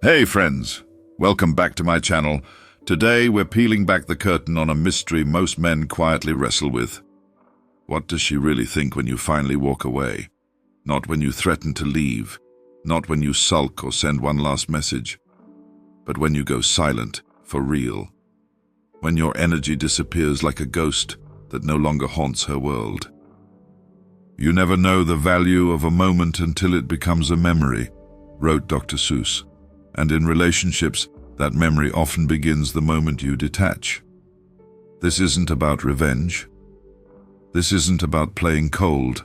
Hey friends, welcome back to my channel. Today we're peeling back the curtain on a mystery most men quietly wrestle with. What does she really think when you finally walk away? Not when you threaten to leave, not when you sulk or send one last message, but when you go silent, for real. When your energy disappears like a ghost that no longer haunts her world. You never know the value of a moment until it becomes a memory, wrote Dr. Seuss. And in relationships, that memory often begins the moment you detach. This isn't about revenge. This isn't about playing cold.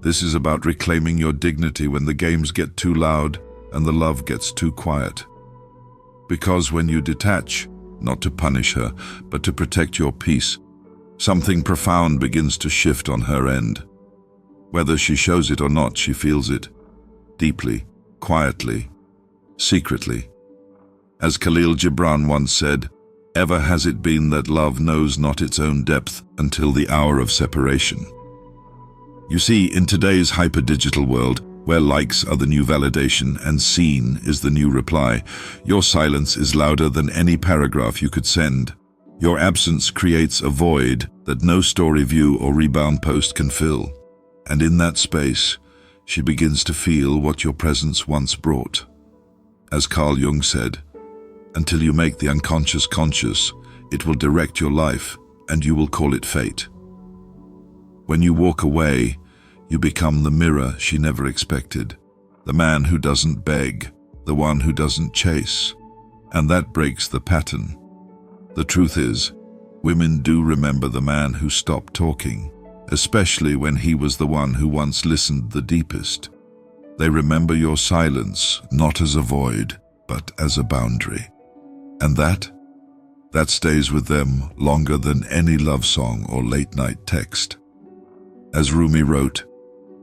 This is about reclaiming your dignity when the games get too loud and the love gets too quiet. Because when you detach, not to punish her, but to protect your peace, something profound begins to shift on her end. Whether she shows it or not, she feels it. Deeply, quietly, secretly. As Khalil Gibran once said, ever has it been that love knows not its own depth until the hour of separation. You see, in today's hyper-digital world, where likes are the new validation and seen is the new reply, your silence is louder than any paragraph you could send. Your absence creates a void that no story view or rebound post can fill. And in that space, she begins to feel what your presence once brought. As Carl Jung said, until you make the unconscious conscious, it will direct your life and you will call it fate. When you walk away, you become the mirror she never expected, the man who doesn't beg, the one who doesn't chase. And that breaks the pattern. The truth is, women do remember the man who stopped talking, especially when he was the one who once listened the deepest. They remember your silence, not as a void, but as a boundary. And that stays with them longer than any love song or late-night text. As Rumi wrote,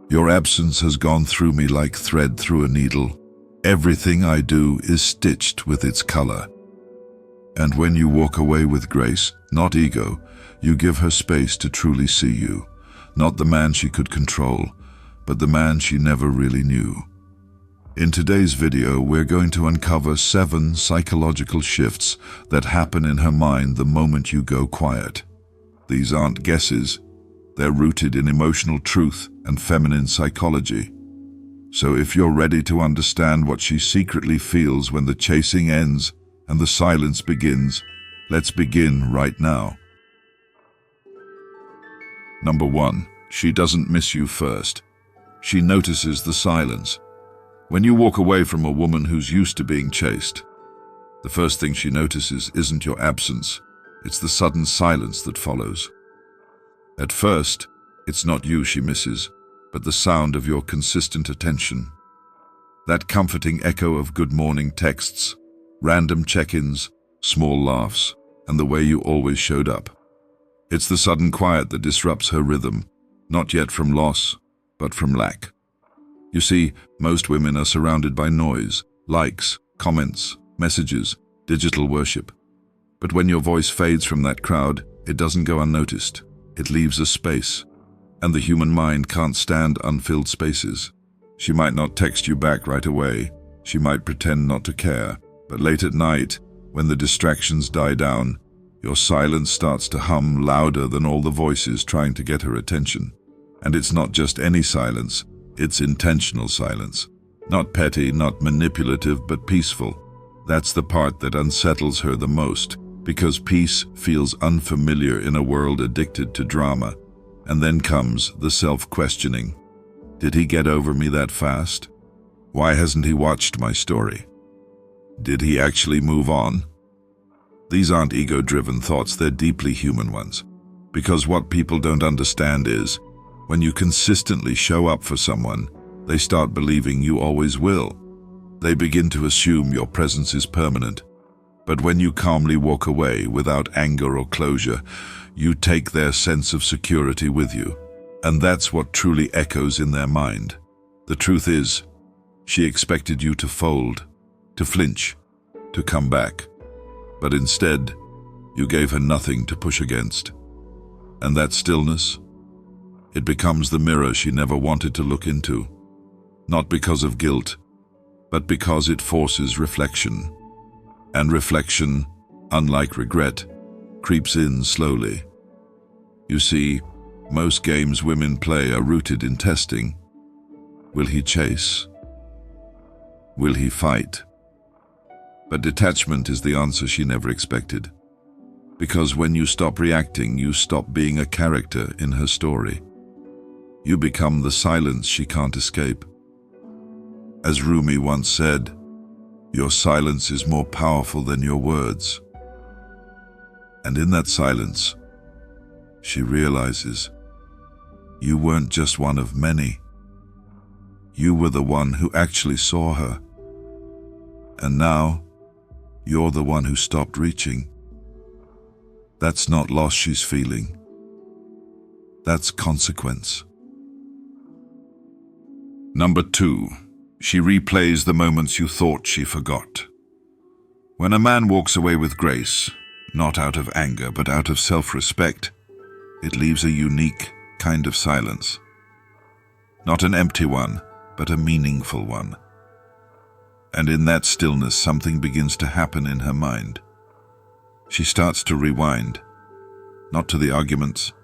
"Your absence has gone through me like thread through a needle. Everything I do is stitched with its color." And when you walk away with grace, not ego, you give her space to truly see you, not the man she could control, but the man she never really knew. In today's video, we're going to uncover 7 psychological shifts that happen in her mind the moment you go quiet. These aren't guesses. They're rooted in emotional truth and feminine psychology. So if you're ready to understand what she secretly feels when the chasing ends and the silence begins, let's begin right now. Number 1. She doesn't miss you first. She notices the silence. When you walk away from a woman who's used to being chased, the first thing she notices isn't your absence, it's the sudden silence that follows. At first, it's not you she misses, but the sound of your consistent attention. That comforting echo of good morning texts, random check-ins, small laughs, and the way you always showed up. It's the sudden quiet that disrupts her rhythm, not yet from loss, but from lack. You see, most women are surrounded by noise, likes, comments, messages, digital worship. But when your voice fades from that crowd, it doesn't go unnoticed. It leaves a space, and the human mind can't stand unfilled spaces. She might not text you back right away. She might pretend not to care. But late at night, when the distractions die down, your silence starts to hum louder than all the voices trying to get her attention. And it's not just any silence, it's intentional silence. Not petty, not manipulative, but peaceful. That's the part that unsettles her the most, because peace feels unfamiliar in a world addicted to drama. And then comes the self-questioning. Did he get over me that fast? Why hasn't he watched my story? Did he actually move on? These aren't ego-driven thoughts, they're deeply human ones. Because what people don't understand is, when you consistently show up for someone, they start believing you always will. They begin to assume your presence is permanent. But when you calmly walk away without anger or closure, you take their sense of security with you. And that's what truly echoes in their mind. The truth is, she expected you to fold, to flinch, to come back. But instead, you gave her nothing to push against. And that stillness, it becomes the mirror she never wanted to look into. Not because of guilt, but because it forces reflection. And reflection, unlike regret, creeps in slowly. You see, most games women play are rooted in testing. Will he chase? Will he fight? But detachment is the answer she never expected. Because when you stop reacting, you stop being a character in her story. You become the silence she can't escape. As Rumi once said, your silence is more powerful than your words. And in that silence, she realizes you weren't just one of many. You were the one who actually saw her. And now, you're the one who stopped reaching. That's not loss she's feeling. That's consequence. Number 2. She replays the moments you thought she forgot. When a man walks away with grace, not out of anger but out of self-respect, it leaves a unique kind of silence. Not an empty one, but a meaningful one. And in that stillness, something begins to happen in her mind. She starts to rewind, not to the arguments,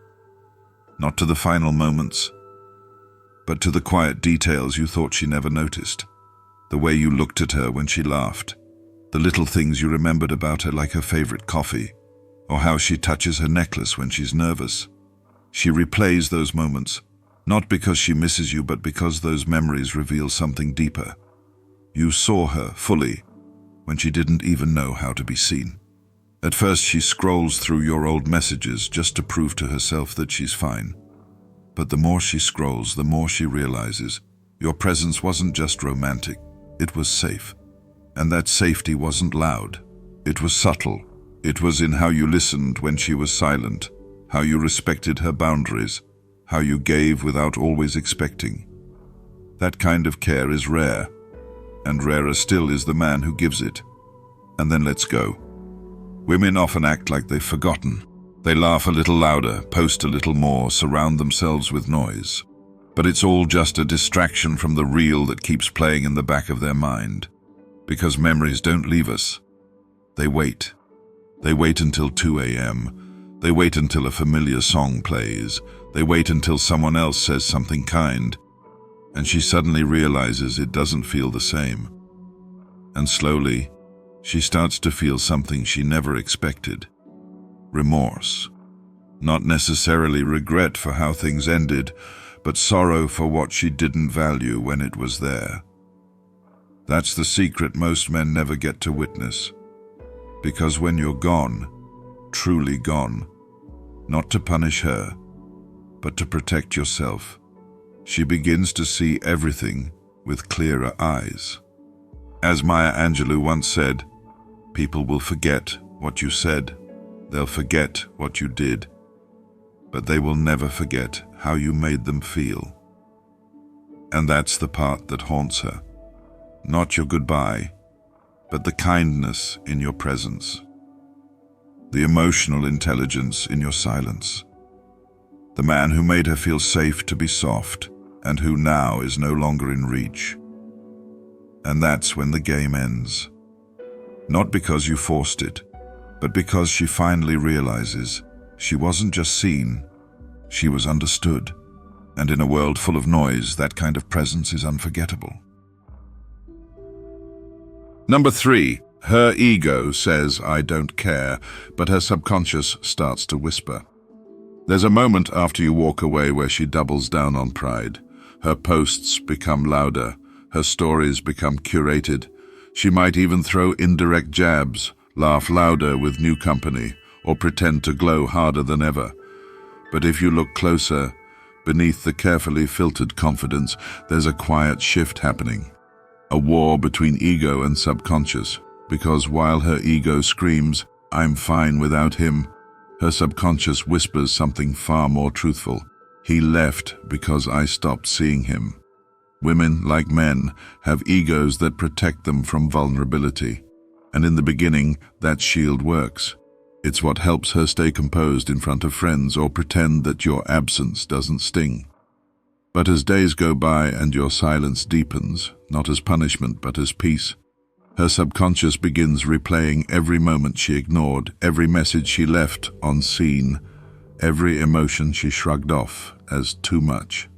not to the final moments, but to the quiet details you thought she never noticed. The way you looked at her when she laughed, the little things you remembered about her, like her favorite coffee, or how she touches her necklace when she's nervous. She replays those moments, not because she misses you, but because those memories reveal something deeper. You saw her fully when she didn't even know how to be seen. At first, she scrolls through your old messages just to prove to herself that she's fine. But the more she scrolls, the more she realizes your presence wasn't just romantic, it was safe. And that safety wasn't loud. It was subtle. It was in how you listened when she was silent, how you respected her boundaries, how you gave without always expecting. That kind of care is rare, and rarer still is the man who gives it and then lets go. Women often act like they've forgotten. They laugh a little louder, post a little more, surround themselves with noise. But it's all just a distraction from the reel that keeps playing in the back of their mind. Because memories don't leave us. They wait. They wait until 2 a.m. They wait until a familiar song plays. They wait until someone else says something kind. And she suddenly realizes it doesn't feel the same. And slowly, she starts to feel something she never expected. Remorse. Not necessarily regret for how things ended, but sorrow for what she didn't value when it was there. That's the secret most men never get to witness. Because when you're gone, truly gone, not to punish her, but to protect yourself, she begins to see everything with clearer eyes. As Maya Angelou once said, people will forget what you said. They'll forget what you did, but they will never forget how you made them feel. And that's the part that haunts her. Not your goodbye, but the kindness in your presence, the emotional intelligence in your silence, the man who made her feel safe to be soft and who now is no longer in reach. And that's when the game ends. Not because you forced it, but because she finally realizes she wasn't just seen, she was understood. And in a world full of noise, that kind of presence is unforgettable. Number 3. Her ego says, I don't care, but her subconscious starts to whisper. There's a moment after you walk away where she doubles down on pride. Her posts become louder, her stories become curated. She might even throw indirect jabs, laugh louder with new company, or pretend to glow harder than ever. But if you look closer, beneath the carefully filtered confidence, there's a quiet shift happening. A war between ego and subconscious, because while her ego screams, I'm fine without him, her subconscious whispers something far more truthful. He left because I stopped seeing him. Women, like men, have egos that protect them from vulnerability. And in the beginning, that shield works. It's what helps her stay composed in front of friends or pretend that your absence doesn't sting. But as days go by and your silence deepens, not as punishment but as peace, her subconscious begins replaying every moment she ignored, every message she left unseen, every emotion she shrugged off as too much.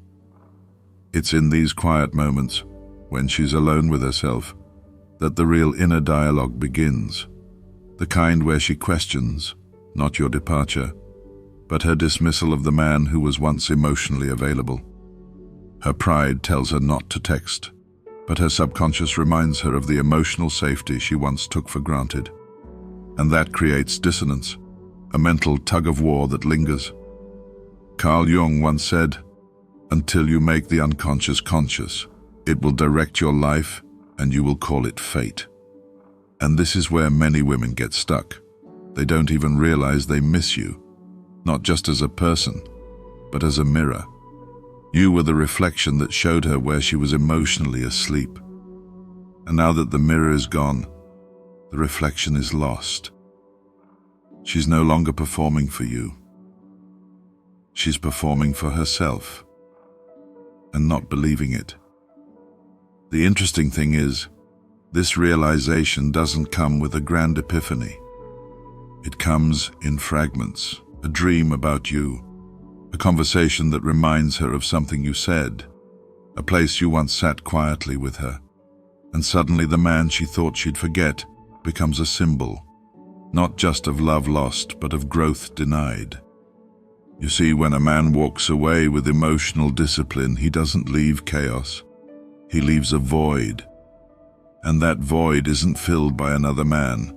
It's in these quiet moments, when she's alone with herself, that the real inner dialogue begins, the kind where she questions, not your departure, but her dismissal of the man who was once emotionally available. Her pride tells her not to text, but her subconscious reminds her of the emotional safety she once took for granted. And that creates dissonance, a mental tug-of-war that lingers. Carl Jung once said, "Until you make the unconscious conscious, it will direct your life and you will call it fate." And this is where many women get stuck. They don't even realize they miss you, not just as a person, but as a mirror. You were the reflection that showed her where she was emotionally asleep. And now that the mirror is gone, the reflection is lost. She's no longer performing for you. She's performing for herself, and not believing it. The interesting thing is, this realization doesn't come with a grand epiphany. It comes in fragments, a dream about you, a conversation that reminds her of something you said, a place you once sat quietly with her, and suddenly the man she thought she'd forget becomes a symbol, not just of love lost, but of growth denied. You see, when a man walks away with emotional discipline, he doesn't leave chaos. He leaves a void. And that void isn't filled by another man.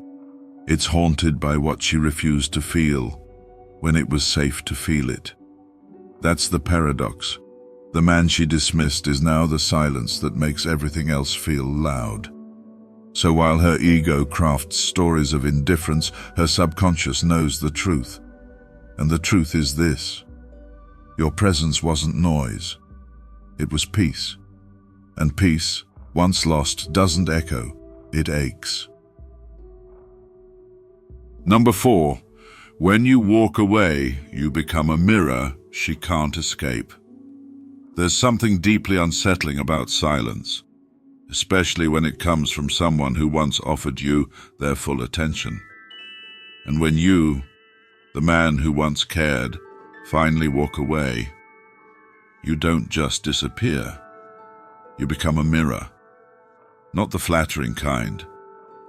It's haunted by what she refused to feel when it was safe to feel it. That's the paradox. The man she dismissed is now the silence that makes everything else feel loud. So while her ego crafts stories of indifference, her subconscious knows the truth. And the truth is this: your presence wasn't noise. It was peace. And peace, once lost, doesn't echo, it aches. Number 4. When you walk away, you become a mirror she can't escape. There's something deeply unsettling about silence, especially when it comes from someone who once offered you their full attention. And when you, the man who once cared, finally walk away, you don't just disappear. You become a mirror. Not the flattering kind,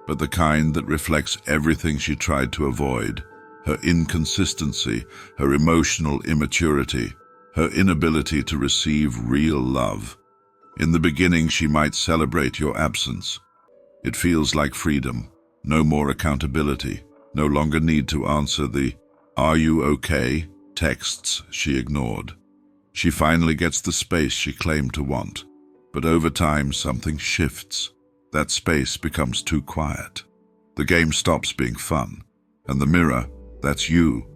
but the kind that reflects everything she tried to avoid: her inconsistency, her emotional immaturity, her inability to receive real love. In the beginning, she might celebrate your absence. It feels like freedom, no more accountability, no longer need to answer the "Are you okay?" texts she ignored. She finally gets the space she claimed to want. But over time, something shifts. That space becomes too quiet. The game stops being fun, and the mirror, that's you,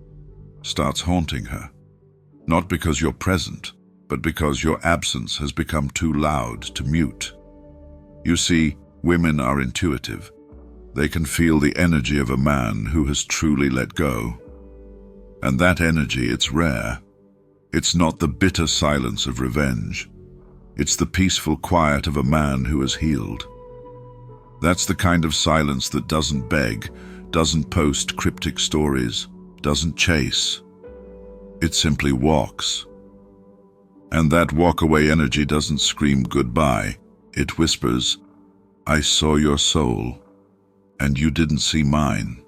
starts haunting her. Not because you're present, but because your absence has become too loud to mute. You see, women are intuitive. They can feel the energy of a man who has truly let go. And that energy, it's rare. It's not the bitter silence of revenge. It's the peaceful quiet of a man who has healed. That's the kind of silence that doesn't beg, doesn't post cryptic stories, doesn't chase. It simply walks. And that walk-away energy doesn't scream goodbye. It whispers, "I saw your soul, and you didn't see mine.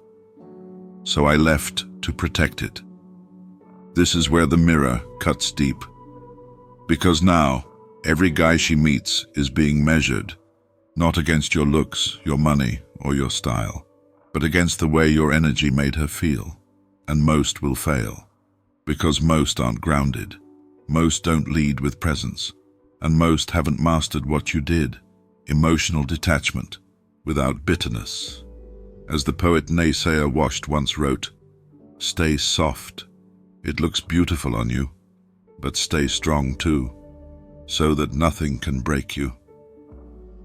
So I left to protect it." This is where the mirror cuts deep. Because now, every guy she meets is being measured, not against your looks, your money, or your style, but against the way your energy made her feel. And most will fail, because most aren't grounded, most don't lead with presence, and most haven't mastered what you did, emotional detachment, without bitterness. As the poet Naysayer Washed once wrote, "Stay soft. It looks beautiful on you, but stay strong too, so that nothing can break you."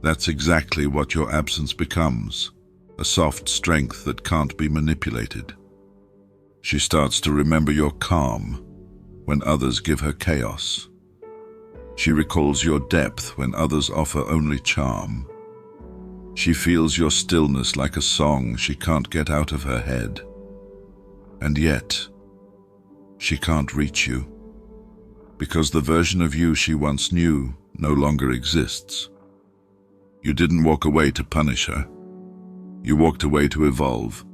That's exactly what your absence becomes, a soft strength that can't be manipulated. She starts to remember your calm when others give her chaos. She recalls your depth when others offer only charm. She feels your stillness like a song she can't get out of her head. And yet, she can't reach you, because the version of you she once knew no longer exists. You didn't walk away to punish her. You walked away to evolve.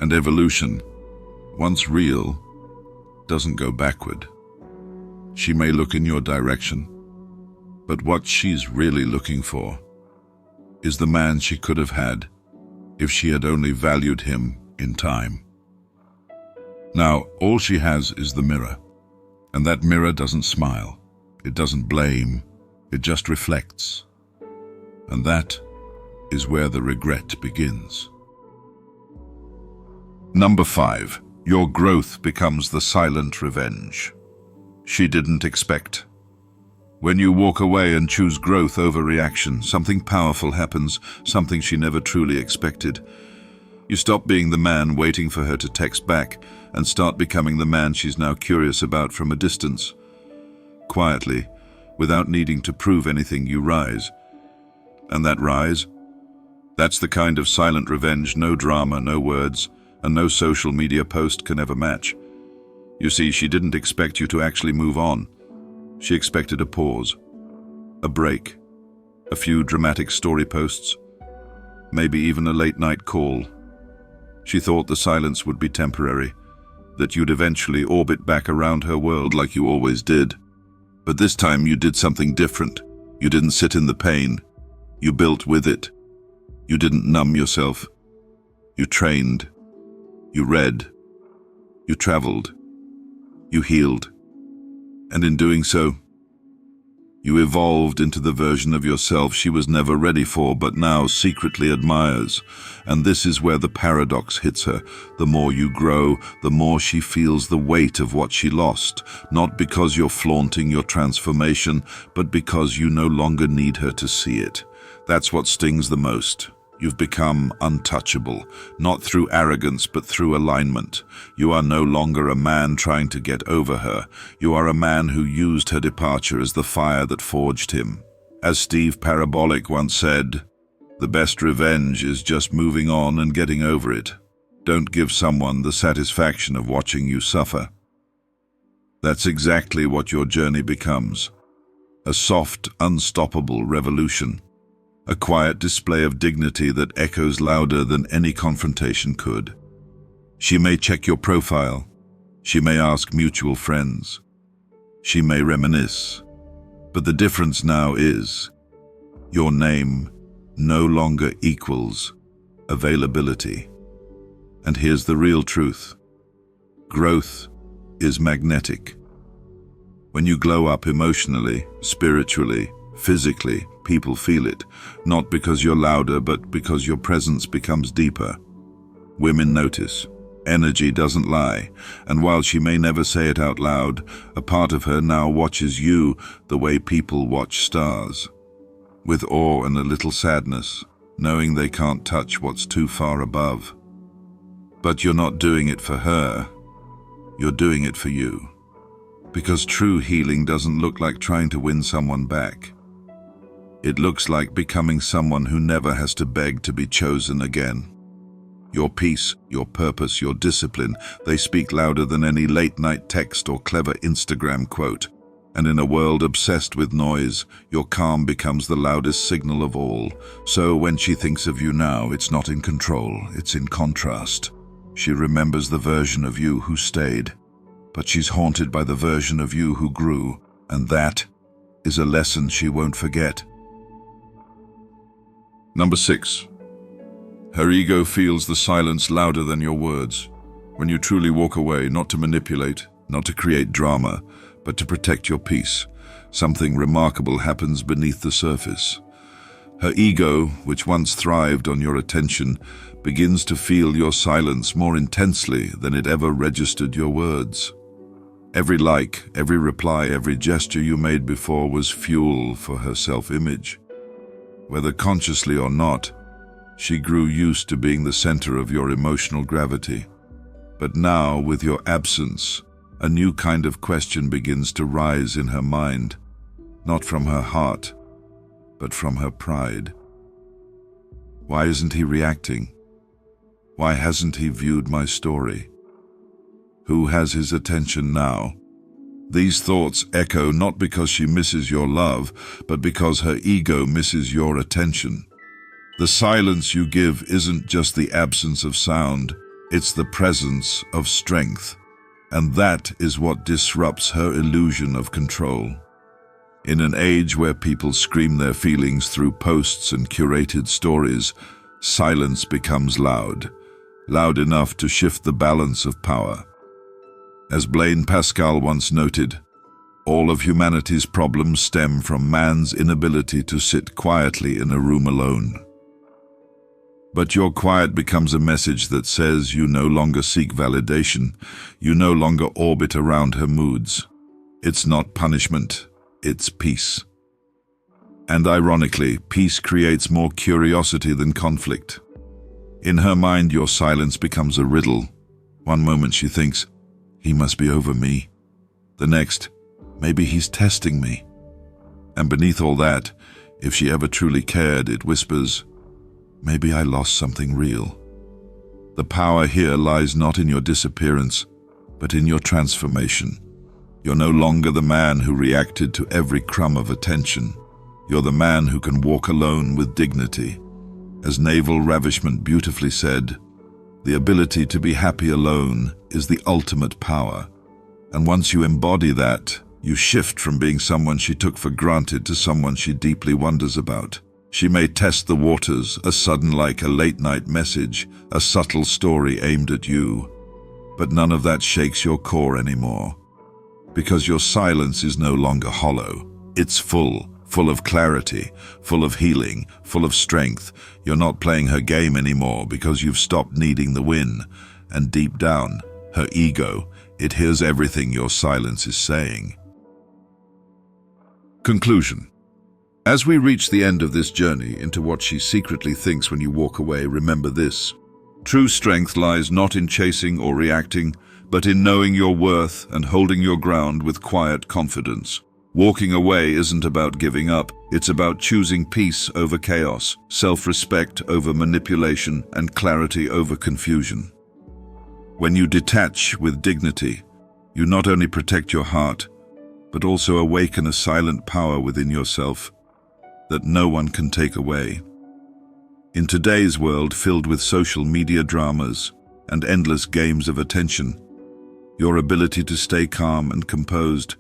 And evolution, once real, doesn't go backward. She may look in your direction, but what she's really looking for is the man she could have had if she had only valued him in time. Now, all she has is the mirror, and that mirror doesn't smile, it doesn't blame, it just reflects. And that is where the regret begins. Number 5. Your growth becomes the silent revenge she didn't expect. When you walk away and choose growth over reaction, something powerful happens, something she never truly expected. You stop being the man waiting for her to text back and start becoming the man she's now curious about from a distance. Quietly, without needing to prove anything, you rise. And that rise? That's the kind of silent revenge no drama, no words, and no social media post can ever match. You see, she didn't expect you to actually move on. She expected a pause, a break, a few dramatic story posts, maybe even a late-night call. She thought the silence would be temporary, that you'd eventually orbit back around her world like you always did. But this time you did something different. You didn't sit in the pain. You built with it. You didn't numb yourself. You trained. You read. You traveled. You healed. And in doing so, you evolved into the version of yourself she was never ready for, but now secretly admires. And this is where the paradox hits her. The more you grow, the more she feels the weight of what she lost, not because you're flaunting your transformation, but because you no longer need her to see it. That's what stings the most. You've become untouchable, not through arrogance but through alignment. You are no longer a man trying to get over her. You are a man who used her departure as the fire that forged him. As Steve Parabolic once said, the best revenge is just moving on and getting over it. Don't give someone the satisfaction of watching you suffer. That's exactly what your journey becomes. A soft, unstoppable revolution. A quiet display of dignity that echoes louder than any confrontation could. She may check your profile. She may ask mutual friends. She may reminisce. But the difference now is, your name no longer equals availability. And here's the real truth. Growth is magnetic. When you glow up emotionally, spiritually, physically, people feel it, not because you're louder, but because your presence becomes deeper. Women notice. Energy doesn't lie, and while she may never say it out loud, a part of her now watches you the way people watch stars. With awe and a little sadness, knowing they can't touch what's too far above. But you're not doing it for her, you're doing it for you. Because true healing doesn't look like trying to win someone back. It looks like becoming someone who never has to beg to be chosen again. Your peace, your purpose, your discipline, they speak louder than any late-night text or clever Instagram quote. And in a world obsessed with noise, your calm becomes the loudest signal of all. So when she thinks of you now, it's not in control, it's in contrast. She remembers the version of you who stayed, but she's haunted by the version of you who grew, and that is a lesson she won't forget. Number 6. Her ego feels the silence louder than your words. When you truly walk away, not to manipulate, not to create drama, but to protect your peace, something remarkable happens beneath the surface. Her ego, which once thrived on your attention, begins to feel your silence more intensely than it ever registered your words. Every like, every reply, every gesture you made before was fuel for her self-image. Whether consciously or not, she grew used to being the center of your emotional gravity. But now, with your absence, a new kind of question begins to rise in her mind. not from her heart, but from her pride. Why isn't he reacting? Why hasn't he viewed my story? Who has his attention now? These thoughts echo not because she misses your love, but because her ego misses your attention. The silence you give isn't just the absence of sound, it's the presence of strength. And that is what disrupts her illusion of control. In an age where people scream their feelings through posts and curated stories, silence becomes loud enough to shift the balance of power. As Blaise Pascal once noted, all of humanity's problems stem from man's inability to sit quietly in a room alone. But your quiet becomes a message that says you no longer seek validation, you no longer orbit around her moods. It's not punishment, it's peace. And ironically, peace creates more curiosity than conflict. In her mind, your silence becomes a riddle. One moment she thinks, he must be over me. The next, maybe he's testing me. And beneath all that, if she ever truly cared, it whispers, maybe I lost something real. The power here lies not in your disappearance, but in your transformation. You're no longer the man who reacted to every crumb of attention. You're the man who can walk alone with dignity. As Naval Ravishment beautifully said, the ability to be happy alone is the ultimate power. And once you embody that, you shift from being someone she took for granted to someone she deeply wonders about. She may test the waters, a sudden like a late-night message, a subtle story aimed at you. But none of that shakes your core anymore. Because your silence is no longer hollow. It's full of clarity, full of healing, full of strength. You're not playing her game anymore because you've stopped needing the win. And deep down, her ego, it hears everything your silence is saying. Conclusion. As we reach the end of this journey into what she secretly thinks when you walk away, remember this. True strength lies not in chasing or reacting, but in knowing your worth and holding your ground with quiet confidence. Walking away isn't about giving up, it's about choosing peace over chaos, self-respect over manipulation, and clarity over confusion. When you detach with dignity, you not only protect your heart, but also awaken a silent power within yourself that no one can take away. In today's world filled with social media dramas and endless games of attention, your ability to stay calm and composed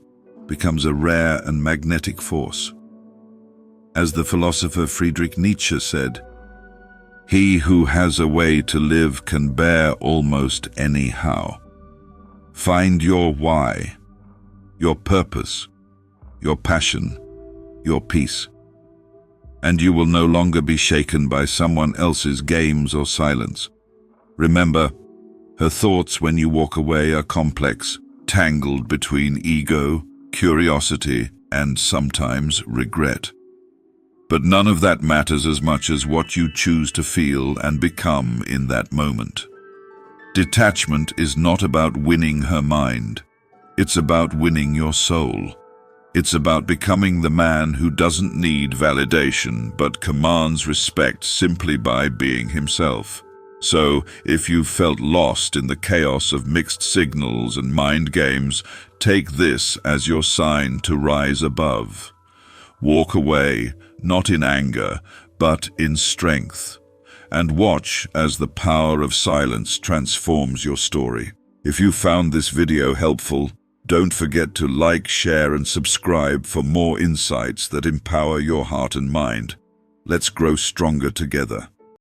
becomes a rare and magnetic force. As the philosopher Friedrich Nietzsche said, "He who has a way to live can bear almost anyhow." Find your why, your purpose, your passion, your peace, and you will no longer be shaken by someone else's games or silence. Remember, her thoughts when you walk away are complex, tangled between ego, curiosity, and sometimes regret. But none of that matters as much as what you choose to feel and become in that moment. Detachment is not about winning her mind. It's about winning your soul. It's about becoming the man who doesn't need validation but commands respect simply by being himself. So, if you've felt lost in the chaos of mixed signals and mind games, take this as your sign to rise above. Walk away, not in anger, but in strength. And watch as the power of silence transforms your story. If you found this video helpful, don't forget to like, share, and subscribe for more insights that empower your heart and mind. Let's grow stronger together.